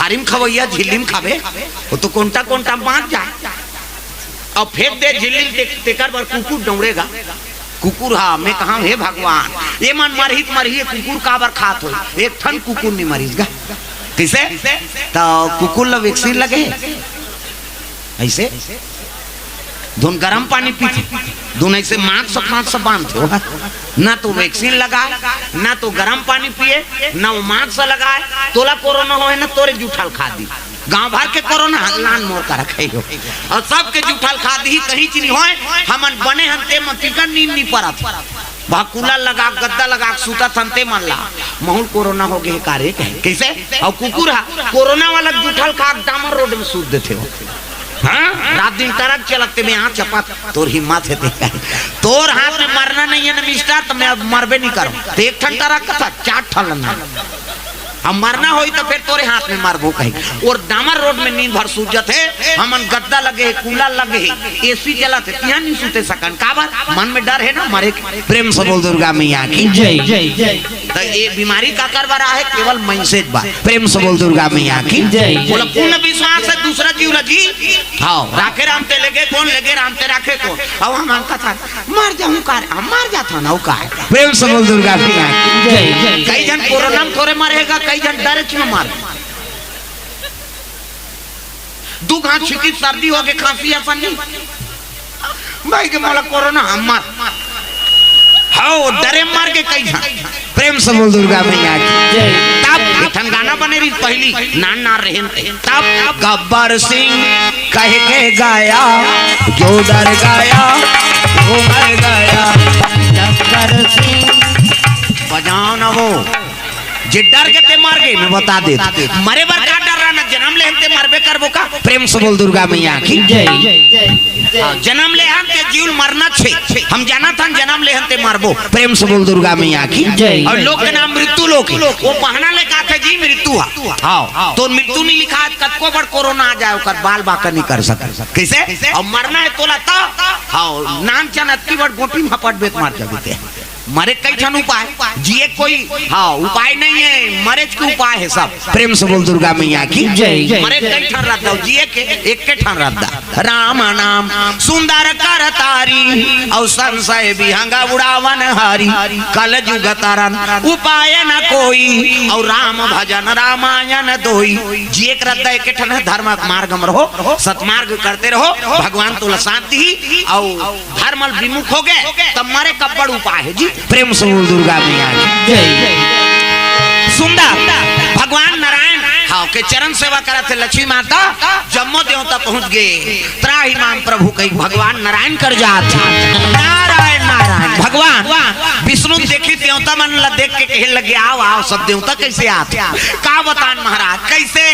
थारीम खवैया झिल्लीम खावे वो तो कोंटा कोंटा बांध जाए और फेंक दे झिल्ली तेकर बार कुकुर दौड़ेगा कुकुर हाँ मैं कहा हे भगवान ये मन मरहित मरही कुकुर का बार खात हो एक ठन कुकुर नहीं मरीजगा किसे तो कुकुर ला वैक्सीन लगे ऐसे धुन गर्म पानी पीते धुन ऐसे मास्क बांधते हो ना तो वैक्सीन लगाए ना तो गर्म पानी पिए ना वो मास्क लगाए तोला कोरोना हो ना तोरे जूठल खा दी गांव भर के कोरोना लान मोर का रखे हो और सबके जूठल खा दी कहीं चीज हो हमन बने हंते मतिका नींद नहीं पड़त भाकुला लगा गद्दा लगा सूता थनते मन ला महूल कोरोना हो गए कार्य कैसे और कुकुर कोरोना वाला जूठल खा डामर रोड में सूत देते हो हाँ रात दिन ट्रक चलते में यहाँ चपा तोर हिम्मत है तोर हाथ में मरना नहीं है ना मिस्टर तो मैं अब मरबे नहीं करूँ तो एक ठन ट्रक का था 4 ठन लना अब मरना हो तो फिर तोरे हाथ में मारबो कहीं और डामर रोड में नींद भर सूजत है हमन गद्दा लगे है कूलर लगे है एसी चलत है यहाँ नहीं सूते सकन काबर मन में डर है ना मरे प्रेम से बोल दुर्गा मैया की जय जय जय तो ये बीमारी का करवा है केवल मैसेज बा प्रेम से बोल दुर्गा मैया की जय बोला पूर्ण विश्वास है दूसरा जीव लगी हाँ राखे राम ते लगे कौन लगे राम ते राखे कौन अब हम कथा मर जाऊं कार हम मर जाता ना का प्रेम से बोल दुर्गा मैया की जय कई जन कोरोना में थोड़े मरेगा कई जन डरे क्यों मार दू घाट छिकी सर्दी हो गए खांसी ऐसा नहीं भाई के बोला कोरोना हम मार हाँ डरे मार के कई जन प्रेम से बोल दुर्गा मैया की तब ठन गाना बने रही पहली नान नार रहे तब गब्बर सिंह कह के गाया जो डर गाया वो मर गया गब्बर सिंह बजाओ ना वो जे डर के ते मार गए मैं बता दे मरे बार का डर रहा ना जन्म ले हमते मरबे करबो का प्रेम से बोल दुर्गा मैया की जय जन्म ले हमते जीव मरना छे हम जाना था जन्म ले हमते मरबो प्रेम से बोल दुर्गा मैया की जय और लोग के नाम मृत्यु लोग वो बहाना ले का थे जी मृत्यु हां तो मृत्यु नहीं लिखा कतको बड़ कोरोना आ जाए ओकर बाल बाका नहीं कर सके कैसे और मरना है तोला ता हां नाम चनत्ती बड़ गोटी में पट बेत मार जाते मरे कई ठन उपाय जिए कोई हाँ उपाय नहीं है मरे के उपाय है सब प्रेम से बोल दुर्गा मैया की जय मरे कई ठन रहता जिए के एक के ठन रहता राम नाम सुंदर कर तारी और संशय विहंगा उड़ावन हरी कल जुग तरन उपाय न कोई और राम भजन रामायण दोई जिए के रहता एक ठन धर्म मार्ग में रहो सतमार्ग करते रहो भगवान तो शांति और धर्म विमुख हो गए तब मरे का बड़ उपाय है जी प्रेम से बोल दुर्गा मैया की जय सुंदर भगवान नारायण हाँ के चरण सेवा करा थे लक्ष्मी माता जम्मो देवता पहुंच गए त्राही माम प्रभु कई भगवान नारायण कर जाते नारायण नारायण भगवान विष्णु देखी देवता मन ला देख के कहे लगे आओ आओ सब देवता कैसे आते का बतान महाराज कैसे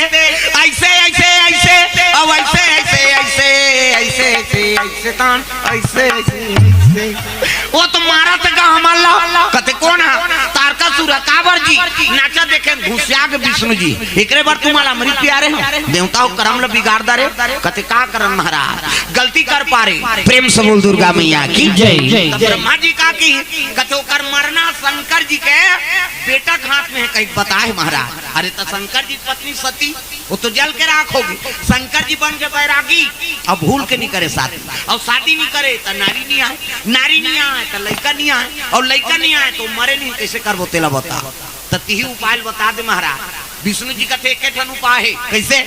ऐसे ऐसे ऐसे अब ऐसे ऐसे ऐसे ऐसे ऐसे ऐसे तान ऐसे ऐसे वो तो मारा तक हमारा कते कौन है तारका सूरा काबर जी नाचा देखे घुसिया के विष्णु जी एकरे बार तुम्हारा अमृत प्यारे हो देवता हो कर्म ल बिगाड़ दारे कते का करन महाराज गलती कर पारे प्रेम से बोल दुर्गा मैया की जय ब्रह्मा जी का की कते कर मरना शंकर जी के बेटा के हाथ में है कहीं बताए महाराज अरे तो शंकर जी पत्नी सती वो तो जल के राख होगी शंकर जी बन के बैरागी अब भूल के नहीं करे शादी और शादी नहीं करे तो नारी नहीं आए तो लड़का नहीं आए और लड़का नहीं आए तो मरे नहीं कैसे करबो तेला बता तो तीही उपाय बता दे महाराज विष्णु जी का एक ठन उपाय है कैसे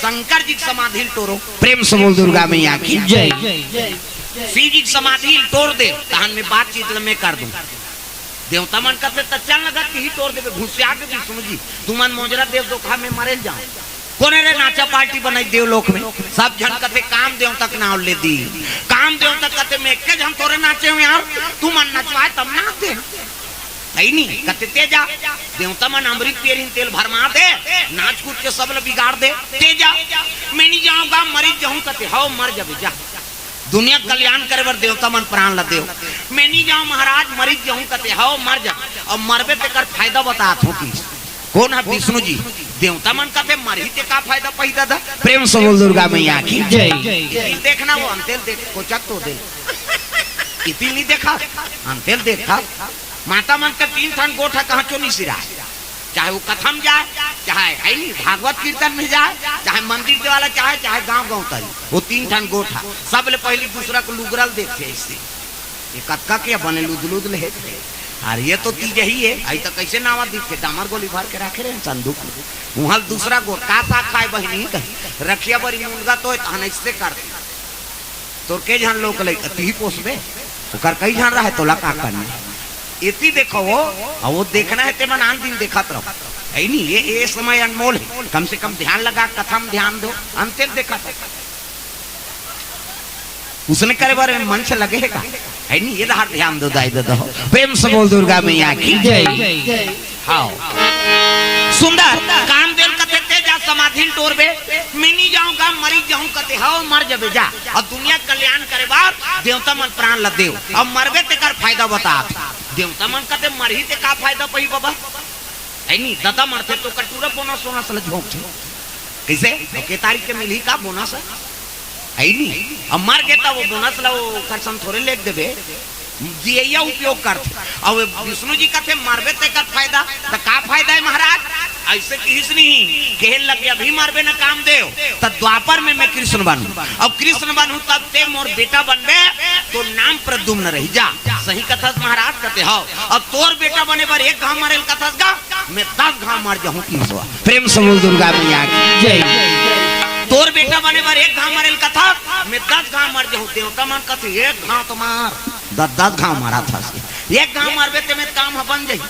शंकर जी समाधि तोड़ो प्रेम से बोल दुर्गा मैया की जय शिव जी समाधि तोड़ दे तहन में बातचीत में कर दूं देवता मन करते चल लगा ही तोड़ देवे घुसिया के विष्णु जी तुमन मोजरा देव धोखा में मरे जाओ कोने रे नाचा पार्टी बनाई देवलोक में सब जन कते काम देव तक नाव ले दी काम देव तक कते में के जन तोरे नाचे हो यार तू मन नचवाए तब नाचे नहीं कते तेजा देवता मन अमृत पेरिन तेल भरमा दे नाच कूद के सब बिगाड़ दे तेजा मैं नहीं जाऊंगा मरी जाऊं कते हाओ मर जाबे जा दुनिया कल्याण करे बर देवता मन प्राण ला देव मैं नहीं जाऊं महाराज मरी जाऊं कते हाओ मर जा और मरबे ते कर फायदा बतात हो की कौन है विष्णु जी देवता मन कते मरी ते का फायदा पैदा था प्रेम से बोल दुर्गा मैया की जय देखना वो अंतेल देख कोचक तो दे इतनी नहीं देखा अंतेल देखा माता मन का 3 ठन गोठा कहां क्यों नहीं सिरा चाहे वो कथम जाए चाहे है नहीं भागवत कीर्तन में जाए, चाहे मंदिर के वाला चाहे, चाहे गांव गांव तक वो 3 ठन गोठा सब ले पहले दूसरा को लुगरल देखते इससे ये कतका के बने लुदलुद ले और ये तो तीज ही है। आई तो कैसे नावा दिख के डामर गोली भर के रखे रहे संदूक में वहां दूसरा गोट का खाए बहनी कहीं रखिया बड़ी मुर्गा तो इससे करते तो के जान लोग ती पोसबे ओकर कई जान रहा है तोला का करना इतनी देखो वो देखना है ते मन आन दिन देखत रहो है नहीं ये समय अनमोल है, कम से कम ध्यान लगा कथम ध्यान दो अंतिम देखा था उसने करे बारे में मन से लगेगा है नहीं ये रहा ध्यान दो दाई दो प्रेम से बोल दुर्गा मैया की जय। हाँ सुंदर काम देल कते ते जा समाधि टोर बे मिनी जाऊंगा मरी जाऊं कते हाओ मर जबे जा और दुनिया कल्याण करे बार देवता मन प्राण ल देव अब मरबे ते कर फायदा बता देवता मन कते मरही ते का फायदा पई बाबा है नहीं दादा मरते तो कटूरा बोनस होना सला झोंक छे कैसे के तारीख के मिली का बोनस है नहीं अब मर गया वो बोनस ला वो कसम थोड़े लेख देबे जिया उपयोग करते अब विष्णु जी का थे मरबे ते का फायदा तो का फायदा है महाराज ऐसे किस नहीं कहल लगे अभी मरबे ना काम देव तब द्वापर में मैं कृष्ण बनूं अब कृष्ण बनूं तब ते मोर बेटा बनबे तो नाम प्रद्युम्न रही जा सही कथा महाराज कहते हो अब तोर बेटा बने पर एक घाव मरेल कथा का मैं 10 घाव मर जाऊं किसवा प्रेम से बोल दुर्गा मैया की जय। तोर बेटा बने पर एक घाव मरेल कथा मैं 10 घाव मर जाऊं देवता मन कथे एक घाव तो मार 10 घाव मारा था एक घाव मारबे ते मैं काम बन जाई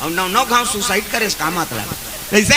और 9 घाव सुसाइड करे इसका मतलब कैसे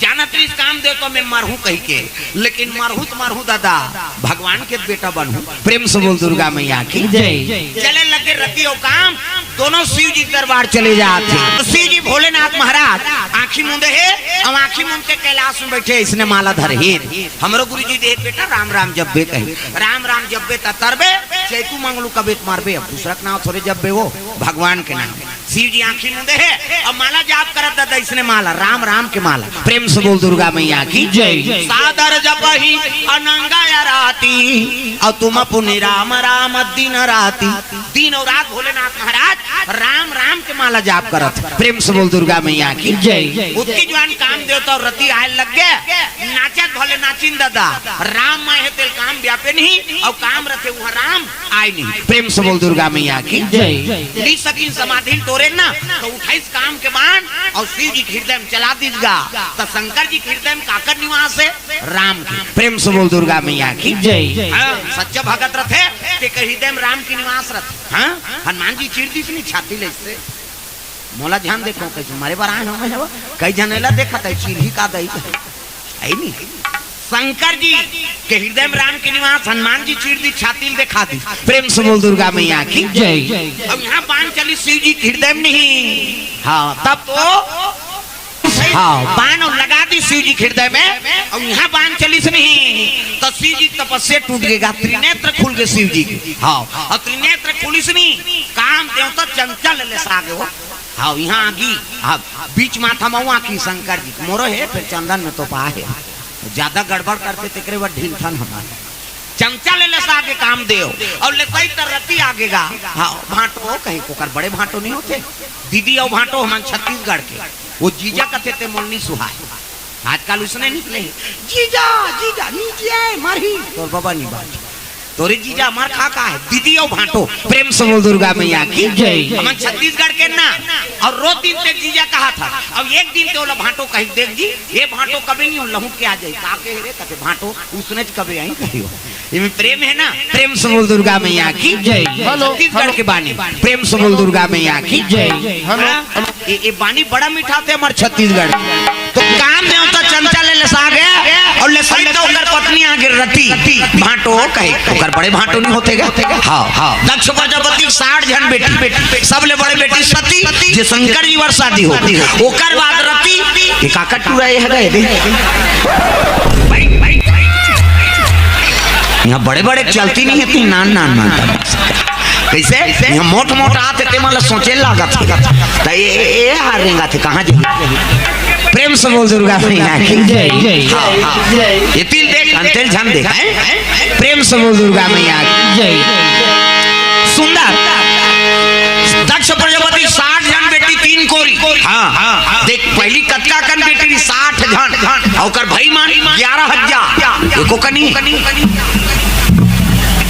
जाना त्रिस काम दे तो मैं मरहूं कही के लेकिन मरहूं दादा भगवान के बेटा बनूं प्रेम से बोल दुर्गा मैया की जय। चले लगे रति और काम दोनों शिव जी दरबार चले जाते तो शिव जी भोलेनाथ महाराज आंखी मुंदे है अब आंखी मुंद के कैलाश में बैठे इसने माला धरे है हमरो गुरु जी दे बेटा राम राम जब्बे कहे राम राम जब्बे तरबे चैतू मंगलू कबीत मारबे अब दूसरा नाम थोड़े जब्बे वो भगवान के नाम शिव जी आंखी मुंदे है अब माला जाप करत दादा इसने माला राम राम के माला प्रेम से बोल दुर्गा मैया की जय। सादर जपही अनंगा राती और तुम पुनि राम राम दिन राती दिन और रात भोलेनाथ महाराज राम राम के माला जाप करत प्रेम से बोल दुर्गा मैया की जय। उसकी जवान काम देवता और रति आए लग गए नाचत भले नाचिन दादा राम माए तेल काम व्यापे नहीं और काम रखे वहाँ राम आए नहीं प्रेम से बोल दुर्गा मैया की जय। ली सकी समाधि तोरे ना तो 28 काम के बाद और शिव जी हृदय में चला दीजगा तो शंकर जी हृदय में काकर निवास है राम की प्रेम से बोल दुर्गा मैया की जय। सच्चा भगत रथ है ते हृदय में राम की निवास रथ हाँ हनुमान जी चीर दी नहीं छाती ले इससे मोला ध्यान देखो कैसे हमारे बार आए हो कई जनेला देखा था चीर ही का दही है नहीं शंकर जी के हृदय में राम के निवास हनुमान जी चीर दी छाती दिखा दी प्रेम से बोल दुर्गा मैया की जय। अब यहाँ बाण चली शिव जी के हृदय में नहीं हाँ तब तो हाँ बाण लगा दी शिव जी हृदय में और यहाँ बाण चली से नहीं तो शिव जी तपस्या टूट गएगा त्रिनेत्र खुल गए शिव जी की हाँ और त्रिनेत्र खुली से नहीं काम देवता चंचल ले सागे हो हाँ यहाँ आगी बीच माथा मऊआ की शंकर जी मोरो है फिर चंदन में तो पा है ज्यादा गड़बड़ करते तेरे बाद ढील ठन हमारे चमचा ले लसा के काम दे और ले कई तरती आगेगा हाँ भाटो कहीं कोकर बड़े भाटो नहीं होते दीदी और भाटो हम छत्तीसगढ़ के वो जीजा कथे ते मोलनी सुहाय आजकल उसने निकले जीजा जीजा नीचे मरही तो बाबा नहीं बात तोरे जीजा हमार खा है दीदी और भाटो प्रेम से बोल दुर्गा मैया की जय। हम छत्तीसगढ़ के ना और रोज दिन तक जीजा कहा था अब एक दिन तो भाटो कही देख जी ये भाटो कभी नहीं हो लहू के आ जाए काके रे कते भाटो उसने कभी आई कही हो ये प्रेम है ना प्रेम से बोल दुर्गा मैया की जय। छत्तीसगढ़ के बानी प्रेम से बोल दुर्गा मैया की जय। ये बानी बड़ा मीठा थे हमारे छत्तीसगढ़ तो काम में होता चमचा ले लसा गया और ले सही तो उनकर पत्नी आगे रति भाटो कहे बड़े भाटो नहीं होते गए हाँ हाँ दक्ष प्रजापति 60 जन बेटी सबले बड़े बेटी सती जे शंकर जी वर शादी हो ओकर बाद रति काका टुराए है गए यहाँ बड़े बड़े चलती नहीं है तीन नान कैसे यहाँ मोट आते थे मतलब सोचे लागत तो ये हारेगा थे कहाँ जाए प्रेम से बोल दुर्गा मैया की जय। ये तीन देख अंतर ध्यान देख प्रेम से बोल दुर्गा मैया की जय। सुंदर दक्ष प्रजापति 60 जन बेटी 3 कोरी हाँ देख पहली कतका कन बेटी 60 घन और भाई मान 11,000 एको कनी।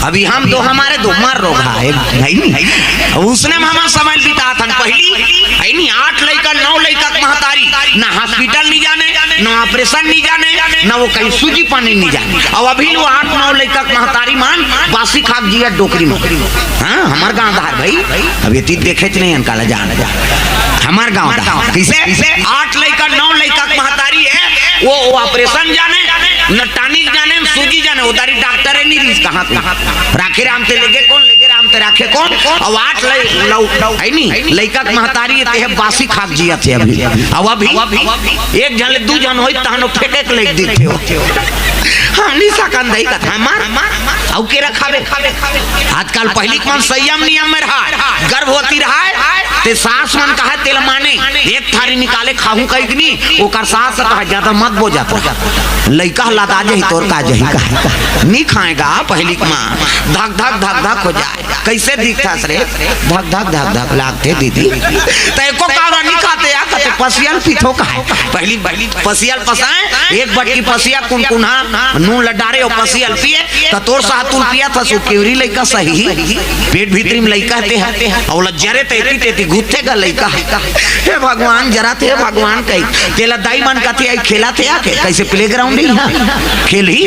अभी हम दो हमारे दो मार रोग है भाई नहीं उसने हमारा समय बिता था पहली है नहीं 8 लड़का 9 लड़का महतारी ना हॉस्पिटल नहीं जाने ना ऑपरेशन नहीं जाने ना वो कहीं सूजी पानी नहीं जाने और अभी वो 8-9 लड़का महतारी मान बासी खाक जिया डोकरी में। हाँ हमार गाँव दार भाई अब ये देखे नहीं अनकाला जान जा हमार गाँव कैसे 8 लड़का 9 लड़का महतारी है वो ऑपरेशन जाने न टानिक जाने सूजी जाने उधारी डॉक्टर है नहीं कहाँ राखे राम ते लेके कौन लेके राम ते राखे कौन और 8 है नहीं लड़का महतारी ते है बासी खाक जिया थे अभी अब अभी एक जन ले 2 जन होई तहनो फेंके के लेके देते हो हम नहीं सकन दई का हमार औ के रखावे आजकल पहली कौन संयम नियम में रहा गर्भवती रहा ते सास मन कहा तेल माने एक थारी निकाले खाहू कहीं ओकर सास कहा ज्यादा मत बो जाता लइका लदा जही तोर का जही का नहीं खाएगा पहली मां धक धक धक धक हो जाए कैसे दिखता रे धक धक धक धक लागते दीदी ते को कारा नहीं खाते या कहते पसियल पीठो का पहली पसियल पसाए एक बटकी पसिया कुनकुना नून लडारे और पसियल पिए त तोर सातुल पिया था सो केवरी लइका सही पेट भीतरी में लइका ते और जरे तेती तेती घुथे का लइका हे भगवान जरा थे भगवान कई तेला दाई मन कथी आई खेला थे आके कैसे प्लेग्राउंड ही खेल ही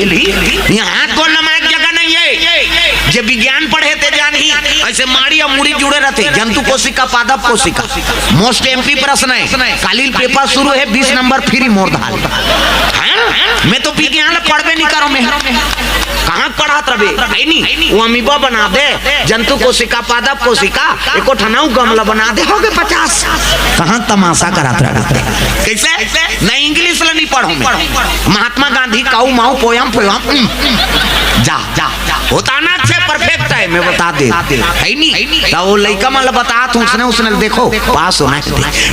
यहाँ हाथ गोल नमायक जगह नहीं है जब विज्ञान पढ़े थे जान ही ऐसे माड़ी और मुड़ी जुड़े रहते जंतु कोशिका पादप कोशिका मोस्ट एमपी प्रश्न है कालील पेपर शुरू है 20 नंबर फ्री मोर धाल मैं तो विज्ञान पढ़वे नहीं करो मैं कहाँ पढ़ा तबे नहीं वो अमीबा बना दे जंतु कोशिका पादप कोशिका एको ठनाऊ गमला बना दे हो गए 50 कहाँ तमाशा करात रहा कैसे नहीं इंग्लिश ला नहीं पढ़ो मैं महात्मा गांधी काऊ माऊ पोयम पोयम जा जा होता ना अच्छे परफेक्ट है मैं बता दे है नहीं तो वो लड़का मतलब बता तो उसने देखो पास होना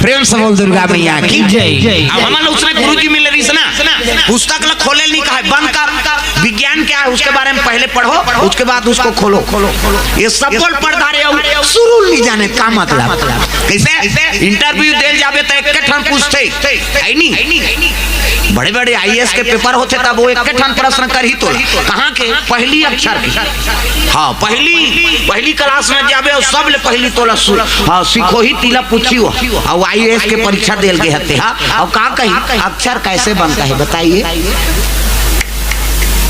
प्रेम से बोल दुर्गा मैया की जय। अब हमारे उसने गुरुजी मिले रही ना पुस्तक ला खोले नहीं कहा बंद कर विज्ञान क्या है उसके बारे में पहले पढ़ो उसके बाद उसको खोलो ये सब बोल पढ़ा रहे हो शुरू नहीं जाने का मतलब कैसे इंटरव्यू दे जावे तो एक ठन पूछते है नहीं बड़े बड़े आईएएस के पेपर होते तब वो एक ठन प्रश्न कर ही तो कहाँ के पहली अक्षर की हाँ पहली क्लास में जावे और सब ले पहली तोला हाँ सीखो ही तीला पूछी हो और आईएएस के परीक्षा देल गए हते हाँ और का कही अक्षर कैसे बनता है बताइए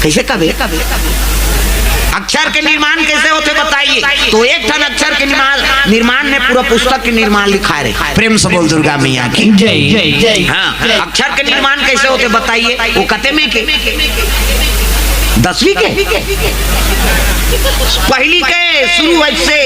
कैसे कभी अक्षर के निर्माण कैसे होते बताइए तो एक ठन अक्षर के निर्माण ने पूरा पुस्तक के निर्माण लिखा है प्रेम से बोल दुर्गा मैया की जय। हाँ अक्षर के निर्माण कैसे होते बताइए वो कते में के 10वीं के पहली के शुरू से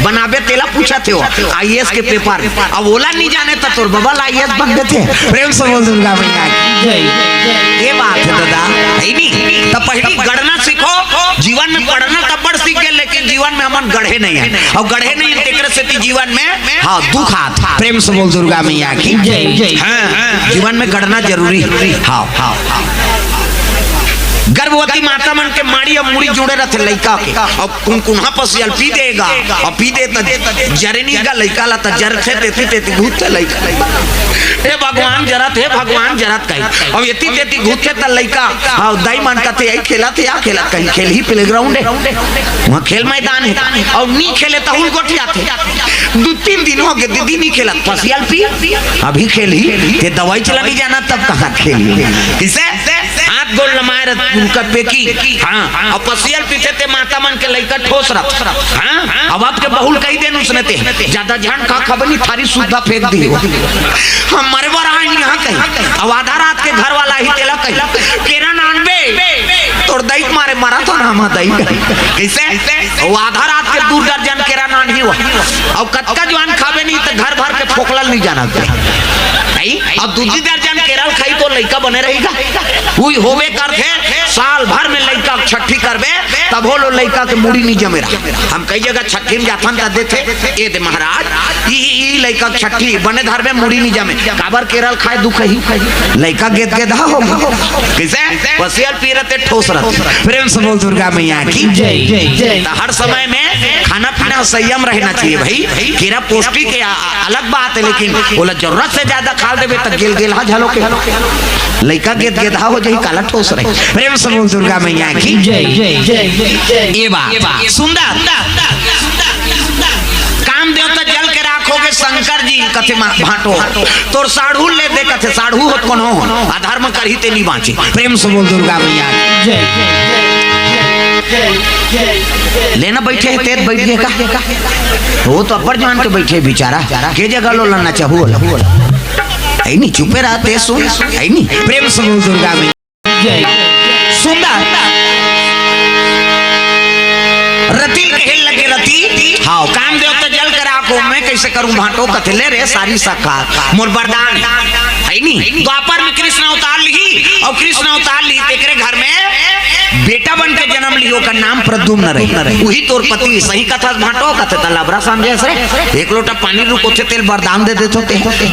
बनाबे तेला पूछा थे आईएएस के पेपर अब ओला नहीं जाने तो तोर बबल आईएएस बन गए थे प्रेम से बोल दुर्गा मैया की ये बात है दादा है नहीं तो पहली गणना सीखो जीवन में पढ़ना तब बड़ सीख गए लेकिन जीवन में हम गढ़े नहीं है और गढ़े नहीं तेकर से जीवन में हाँ दुख आता प्रेम से बोल दुर्गा मैया की जय। हाँ जीवन में गढ़ना जरूरी है हाँ हाँ गर्भवती माता मन के माड़ी और मुड़ी जुड़े रहते लइका के और कुनकुना पसियल पी देगा और पी दे त जरनी का लइका ला त जर थे तेती घुते लइका हे भगवान जरत कहीं अब यति तेती घुते त लइका हां दाई मन कते आई खेलते या खेलत कहीं खेल ही प्लेग्राउंड है वहां खेल मैदान है और नी खेले त हुन गोठिया थे 2-3 दिन हो गए दीदी नहीं खेलत पसियल पी अभी खेल ही ते दवाई चला नहीं जाना तब कहां खेल किसे हाथ गोल लमाए उनका पेकी हाँ और पसियल पीछे ते माता मन के लइका ठोस रहा हाँ अब आपके बहुल कई दिन उसने ते ज्यादा ध्यान का खबर नहीं थारी सुधा फेंक दी हम मरे बार आए यहाँ कहीं अब आधा रात के घर वाला ही तेला कहीं केरा नानबे तोड़ दई मारे मरा तो ना हम दई कैसे वो आधा रात के 2 दर्जन केरा नान ही हुआ और कतका जवान खावे नहीं तो घर भर के फोकलल नहीं जाना और 2 दर्जन केरल खाई देती तो लड़का बने रहेगा। वही होवे करते साल भर में लड़का छठी करबे तब हो लो लड़का के मुड़ी नहीं जमेरा। हम कई जगह छठी में जाथन त देखे ए दे महाराज ई लड़का छठी बने धर में मुड़ी नहीं जमे काबर केरल खाए दुख ही लड़का गेद गेदा हो कैसे वसियल पीरते ठोस रहते। प्रेम से बोल दुर्गा मैया की जय जय। हर समय में खाना पीना संयम रहना चाहिए भाई। कीड़ा पौष्टिक है अलग बात है लेकिन बोला जरूरत से ज्यादा खा देवे तक गेल गेल झलो के लड़का गेद गेदा हो जाई काला ठोस रहे। प्रेम से बोल दुर्गा मैया की जय जय। ये बात सुंदर काम देवता जल के राखोगे शंकर जी कथे भाटो तोर साढ़ू ले दे कथे साढ़ू होत कौन हो अधर्म करही ते नहीं बाँचे। प्रेम से बोल दुर्गा मैया जय जय। लेना बैठे है तेज बैठ गए का वो तो अब्बर जान के बैठे बेचारा के जगह लो लना चाहू आई नहीं चुपे रहते सुन आई नहीं। प्रेम से बोल दुर्गा मैया जय। सुंदर रति कहे लगे रति हाँ काम देवता जल कर आको मैं कैसे करूं भाटो कथले रे सारी सखा मोर वरदान है नहीं। द्वापर में कृष्ण अवतार ली और कृष्ण अवतार ली तेरे घर में बेटा बन के जन्म लियो का नाम प्रद्युम्न रही वही तोर पति सही कथा भाटो कथे तलाबरा समझे रे एक लोटा पानी रुको थे तेल वरदान दे देते होते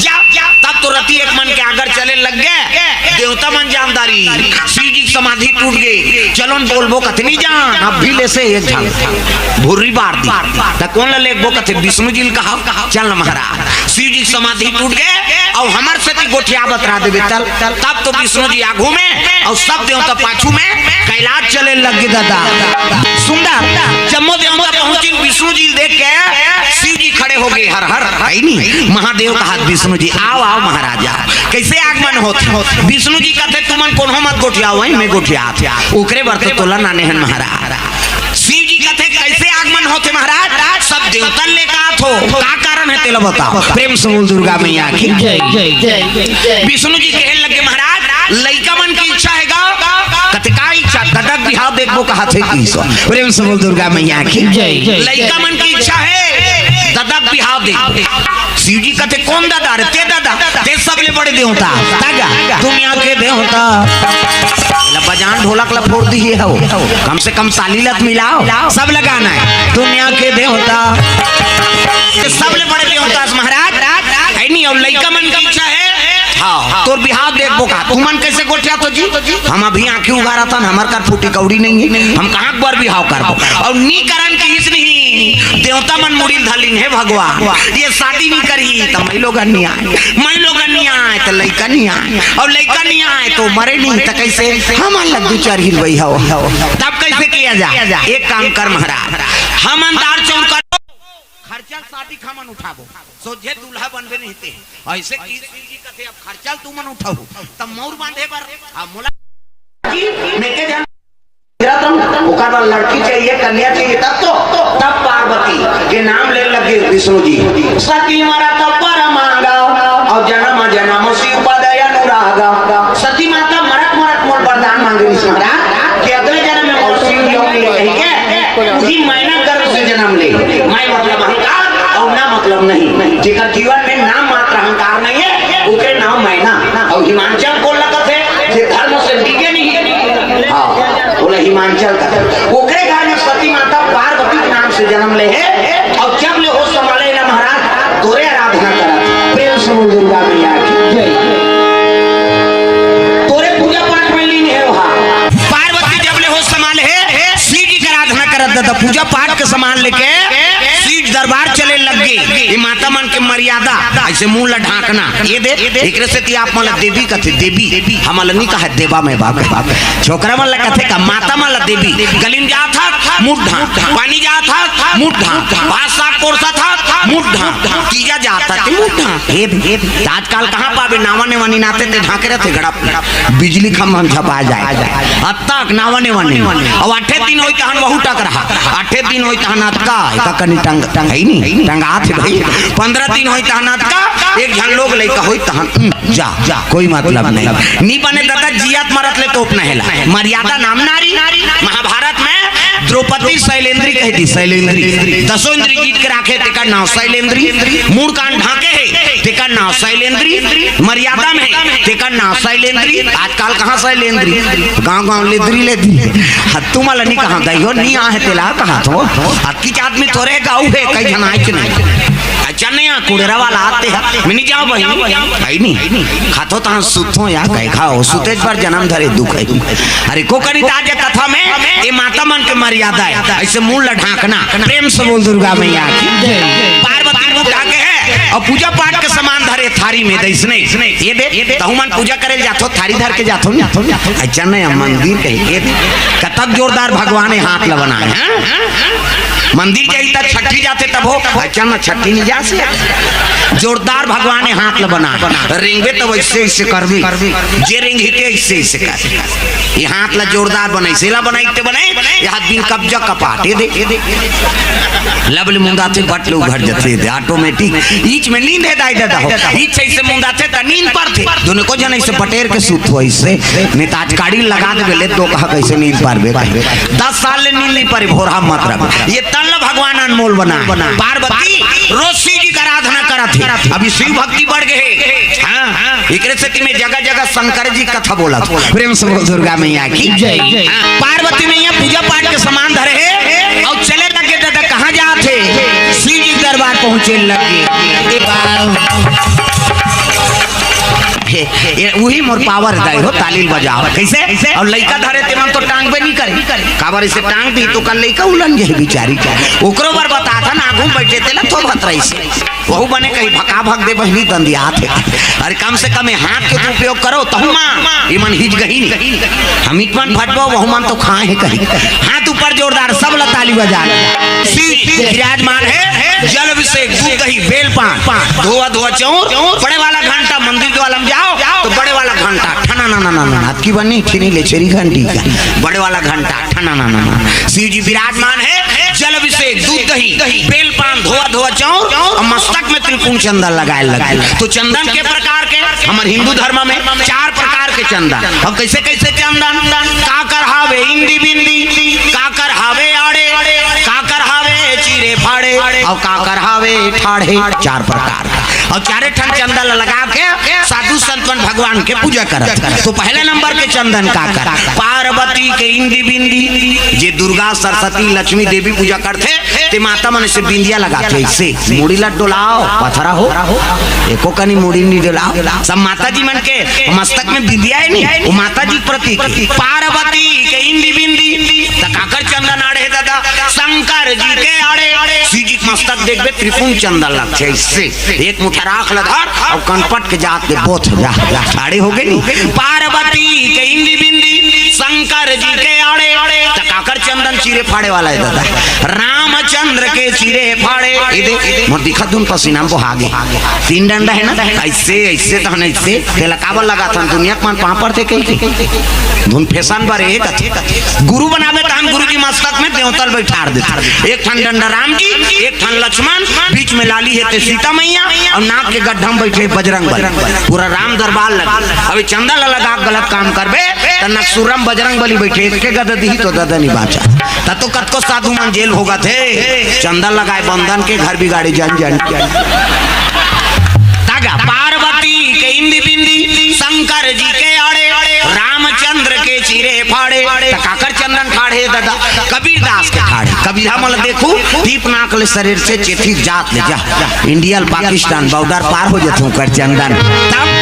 तब तो रति एक मन के आगर चले लग गए देवता मन जानदारी शिव जी समाधि टूट गई चलन बोलबो कथनी जान अब भी ले से एक झाल भुर्री बार दी त कौन ले लेबो कथे विष्णु जी कहा चल महाराज शिव जी समाधि टूट गए और हमर से गोठिया बतरा देबे तब तो विष्णु जी आगू में और सब देवता पाछू में कैलाश चले लग गए दादा। सुंदर जम्मो देवता पहुंची विष्णु जी देख के शिव जी खड़े हो गए हर हर है नहीं महादेव कहा विष्णु जी आओ आओ महाराजा कैसे आगमन होते विष्णु जी कहते तुमन कोनो मत गोठिया वही में गोठिया ओकरे बरते तोला नाने हन महाराज। शिव जी कहते कैसे आगमन होते महाराज सब देवता ले का कारण है तेला बताओ। प्रेम से बोल दुर्गा मैया की जय जय। विष्णु जी कहे लगे महाराज लइका मन की इच्छा है कहते का इच्छा दडक बिहाव देखबो कहा थे की सो। प्रेम से बोल दुर्गा मैया की जय। लइका मन की इच्छा है दडक बिहाव देखबो। शिव जी कहते कौन दादा रे ते दादा ते सबले बड़े देवता तागा दुनिया के देवता बजान ढोलक ला फोड़ दी है कम से कम ताली लत मिलाओ सब लगाना है दुनिया के देवता सबले बड़े देवता महाराज है नहीं और लइका मन की इच्छा है हाँ तोर बिहाव देखबो का तुमन कैसे गोठिया तो जी हम अभी आंखें उगारा था हमार कर फूटी कौड़ी नहीं है हम कहाँ बार बिहाव करबो और नी करन की इस नहीं देवता मन मुड़ी धलिन है भगवान ये शादी नहीं करी तो मैं लोग नहीं आए तो लइका नहीं आए और लइका नहीं आए तो मरे नहीं तो कैसे हम अलग दो चार हिल वही हो तब कैसे किया जा एक काम कर महाराज हम अंदार चौक खर्चा शादी खमन उठाबो सोझे दूल्हा बनबे नहीं थे ऐसे की जी कथे अब खर्चा तू मन उठाओ तब मोर बांधे पर अब मोला जी मेके जान तेरा तुम ओकर वाला लड़की चाहिए कन्या चाहिए तब पार्वती के नाम ले लगे विष्णु जी सती मारा तब पर मांगा और जन्म जन्म शिव पदय अनुरागा सती माता मरत मोर वरदान मांगे महाराज कि अगले जन्म में और शिव योग ले कहेंगे उसी महीना गर्भ से जन्म ले मैं मतलब अहंकार और ना मतलब नहीं जेकर जीवन में नाम मात्र अहंकार नहीं है उनके नाम मैना और हिमांचल को लगत है जे धर्म से डिगे नहीं हाँ बोले हिमांचल का ओकरे घर में सती माता पार्वती के नाम से जन्म ले है और जब ले हो संभाले ना महाराज तोरे आराधना करा। प्रेम से बोल दुर्गा मैया की जय। तोरे पूजा पाठ में लीन है वहां पार्वती जब ले हो संभाले है शिव जी की आराधना करत था पूजा पाठ के सामान लेके शिव दरबार चले लग गए ये माता मन के मर्यादा ऐसे मुंह ला ढाकना ये दे एकरे से ती आप मला देवी कथे देवी हमला नहीं कहा देवा में बाप छोकरा मन ला कथे का माता मन ला देवी गलिन जा था मुठ ढाक पानी जा था मुठ ढाक भाषा कोरसा था मुठ ढाक तीजा जाता थे मुठ ढाक हे आजकल कहां पावे नावने वानी नाते ते ढाके रहते गड़ा बिजली खंभा झपा जाए अब तक नावने वानी और 8 दिन होई तहन बहु टक रहा 8 दिन होई तहन अटका का कनी टंग है नहीं टंगा थे भाई 15 दिन होई तहन अटका एक झन लोग लइका होई तहन जा कोई मतलब नहीं नी बने दादा जियात मरत ले तोप नहेला मर्यादा नाम नारी महाभारत में द्रौपदी शैलेंद्री कहती शैलेंद्री 10 इंद्री जीत के राखे तेका नाम शैलेंद्री मूड कान ढाके है तेका नाव शैलेंद्री, मर्यादा में तेका नाव शैलेंद्री। आजकल कहाँ शैलेंद्री, गांव लेद्री तू मला नहीं कहा गई हो नहीं आहे तेला कहा तो अक्की आदमी तोरे गाँव है कई जना नहीं अच्छा नहीं कुड़ेरा वाला आते हैं मैं नहीं जाओ भाई नहीं खातो ता सुतो या कई खाओ सुतेज पर जन्म धरे दुख है। अरे को करी ताजे कथा में ये माता मन के मर्यादा है ऐसे मुंह लढाकना। प्रेम से बोल दुर्गा मैया की पार्वती मुंह ढाके है और पूजा पाठ के सामान धरे थारी में दे इसने ये दे तहु मन पूजा करे जातो थारी धर के जातो अच्छा नहीं मंदिर कहे कतक जोरदार भगवान हाथ ल बनाए मंदिर जाई तक छठी जाते तब हो अच्छा ना छठी नहीं जा से जोरदार भगवान हाथ ल बना रिंगे तो वैसे ऐसे करबे जे रिंग हिते ऐसे ऐसे कर ये हाथ ला जोरदार बनाई सेला बनाईते बने ये हाथ बिन कब्जा कपाटे दे लबल मुंदा थे बटले उघड़ जाते थे ऑटोमेटिक ईच में नींद है दाई दादा हो ईच से मुंदा थे त नींद पर थे दोनों को जन ऐसे पटेर के सूत हो ऐसे ने ताज काड़ी लगा दे ले तो कहा कैसे नींद पर बे 10 साल ले नींद नहीं पर भोरा मतलब ये तन भगवान अनमोल बना पार्वती रोज शिव जी का आराधना करत है अभी शिव भक्ति बढ़ गए हां एकरे से में जगह जगह शंकर जी कथा बोला प्रेम से बोल दुर्गा मैया की जय। पार्वती मैया पूजा पाठ के सामान धरे है और चले लगे दादा कहां जाते शिव जी दरबार पहुंचे लगे वही मोर पावर दाई हो तालील बजाओ कैसे और लइका धरे ते मन तो टांग पे नहीं करे काबर से टांग दी तो कल लइका उलन जे बिचारी ओकरो बार बता था ना आगू बैठे तेला तो भत रही से वहु बने कहीं भका भग दे बहनी दंदिया थे। अरे कम से कम हाथ के उपयोग करो तहु मां ई मन हिज गही नहीं हम इतमन फटबो वहु मन तो खाए है कहीं हाथ ऊपर जोरदार सब ला ताली बजा शिव विराजमान है जल अभिषेक दूध दही बेल पान धोआ धोआ चौर बड़े वाला घंटा मंदिर के वाला जाओ तो बड़े वाला घंटा ठना ना ना ना आपकी बनी ठिनी ले चेरी घंटी का बड़े वाला घंटा ठना ना ना शिव जी विराजमान है जल अभिषेक दूध दही बेल पान धोआ धोआ चौर और मस्तक में त्रिपुण चंदन लगाए तो चंदन के प्रकार के हमारे हिंदू धर्म में 4 प्रकार के चंदन और कैसे कैसे चंदन काकर हावे इंदी बिंदी काकर हावे आड़े काकर हावे चीरे फाड़े और काकर हावे ठाड़े 4 प्रकार और 4 ठन चंदन लगा के साधु संतन भगवान के पूजा करत तो पहले नंबर के चंदन काकर पार्वती के इंदी बिंदी जे दुर्गा सरस्वती लक्ष्मी देवी पूजा करते ते माता मन से बिंदिया लगाते इससे मुड़ी लट डोलाओ पथरा हो एको कनी मुड़ी नहीं डोलाओ सब माता जी मन के मस्तक में बिंदिया है नहीं वो माता जी प्रतीक पार्वती के इंदी बिंदी काकर चंदन आड़े दादा शंकर जी के आड़े शिव जी मस्तक देखबे त्रिपुण चंदन लगते इससे एक मुठा राख लधर और कनपट के जात के बोथ जा आड़े हो गई पार्वती के इंदी बिंदी शंकर जी के आड़े काकर चंदन चीरे फाड़े वाला है दादा रामचंद्र के चीरे फाड़े मोर दिखा दुन पसीना को आगे 3 डंडा है ना ऐसे ऐसे तो नहीं ऐसे तेला काबल लगा था दुनिया के मन पापड़ थे कहीं धुन फैशन पर एक गुरु बनावे तो हम गुरु जी मस्तक में देवतल बैठार देते एक ठन डंडा राम जी एक ठन लक्ष्मण बीच में लाली है ते सीता मैया और नाक के गड्ढा में बैठे बजरंग बली पूरा राम दरबार लगा अभी चंदा लगा गलत काम करबे त नक्सुरम बजरंग बली बैठे के गद दी तो दादा नहीं बाचा त तो कत को साधु मन जेल होगा थे चंदा लगाए बंधन के घर बिगाड़ी जान तागा पार्वती के इंदी बिंदी शंकर जी के आड़े रामचंद्र के चीरे फाड़े काकर चंदन फाड़े दादा कबीरदास के फाड़े कबीरा मल देखू दीप नाक ले शरीर से चेठी जात ले जा इंडिया पाकिस्तान बॉर्डर पार हो जथू कर चंदन तब